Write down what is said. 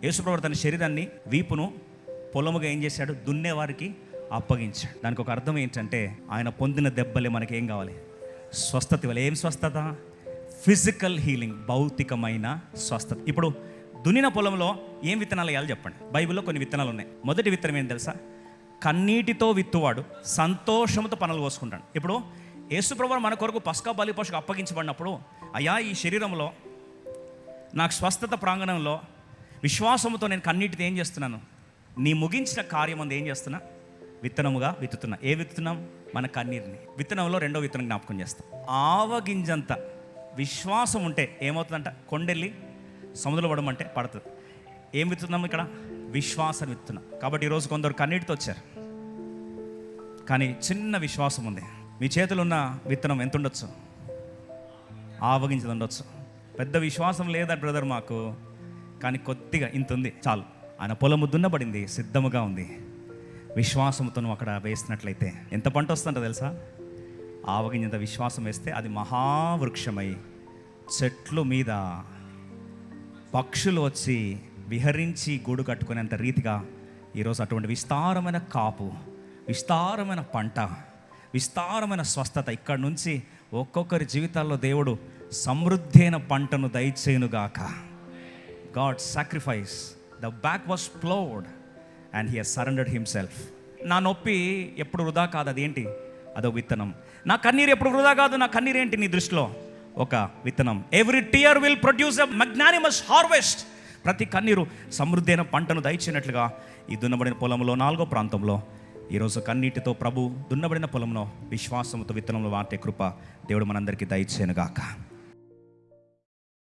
యేసుప్రభువు తన శరీరాన్ని, వీపును పొలముగా ఏం చేశాడు? దున్నేవారికి అప్పగించాడు. దానికి ఒక అర్థం ఏంటంటే, ఆయన పొందిన దెబ్బలే మనకి ఏం కావాలి? స్వస్థత ఇవ్వాలి. ఏం స్వస్థత? ఫిజికల్ హీలింగ్, భౌతికమైన స్వస్థత. ఇప్పుడు దున్నిన పొలంలో ఏం విత్తనాలు వేయాలి చెప్పండి. బైబిల్లో కొన్ని విత్తనాలు ఉన్నాయి. మొదటి విత్తనం ఏంటి తెలుసా? కన్నీటితో విత్తువాడు సంతోషంతో పనులు కోసుకుంటాడు. ఇప్పుడు యేసుప్రభువు మన కొరకు పస్కా బలి పశువుకు అప్పగించబడినప్పుడు, అయ్యా ఈ శరీరంలో నాకు స్వస్థత ప్రాంగణంలో విశ్వాసంతో నేను కన్నీటితో ఏం చేస్తున్నాను? నీ ముగించిన కార్యం అందు ఏం చేస్తున్నా? విత్తనముగా విత్తుతున్నా. ఏ విత్తుతున్నాం? మన కన్నీరుని. విత్తనంలో రెండో విత్తనం జ్ఞాపకం చేస్తాం. ఆవగింజంత విశ్వాసం ఉంటే ఏమవుతుందంట? కొండెళ్ళి సముద్రంలో పడమంటే పడుతుంది. ఏం విత్తుతున్నాం ఇక్కడ? విశ్వాసం విత్తున్నాం. కాబట్టి ఈరోజు కొందరు కన్నీటితో వచ్చారు, కానీ చిన్న విశ్వాసం ఉంది. మీ చేతులు ఉన్న విత్తనం ఎంత ఉండొచ్చు? ఆవగింజది ఉండొచ్చు. పెద్ద విశ్వాసం లేదా బ్రదర్ మాకు, కానీ కొద్దిగా ఇంత ఉంది చాలు. ఆయన పొలము దున్నబడింది, సిద్ధముగా ఉంది. విశ్వాసంతో నువ్వు అక్కడ వేసినట్లయితే ఎంత పంట వస్తుందో తెలుసా? ఆవగింజంత విశ్వాసం వేస్తే అది మహావృక్షమై చెట్లు మీద పక్షులు వచ్చి విహరించి గూడు కట్టుకునేంత రీతిగా ఈరోజు అటువంటి విస్తారమైన కాపు, విస్తారమైన పంట, విస్తారమైన స్వస్థత ఇక్కడ నుంచి ఒక్కొక్కరి జీవితాల్లో దేవుడు సమృద్ధి అయిన పంటను దయచేయునుగాక. God sacrificed. The back was plowed and he has surrendered himself. నా నొప్పి ఎప్పుడు వృధా కాదు. అదేంటి? అదొక విత్తనం. నా కన్నీరు ఎప్పుడు వృధా కాదు. నా కన్నీరు ఏంటి నీ దృష్టిలో? ఒక విత్తనం. Every tear will produce a magnanimous harvest. ప్రతి కన్నీరు సమృద్ధి అయిన పంటను దయచేసినట్లుగా ఈ దున్నబడిన పొలంలో 4వ ప్రాంతంలో ఈరోజు కన్నీటితో ప్రభు దున్నబడిన పొలంలో విశ్వాసంతో విత్తనంలో వాటే కృప దేవుడు మనందరికీ దయచేయనుగాక.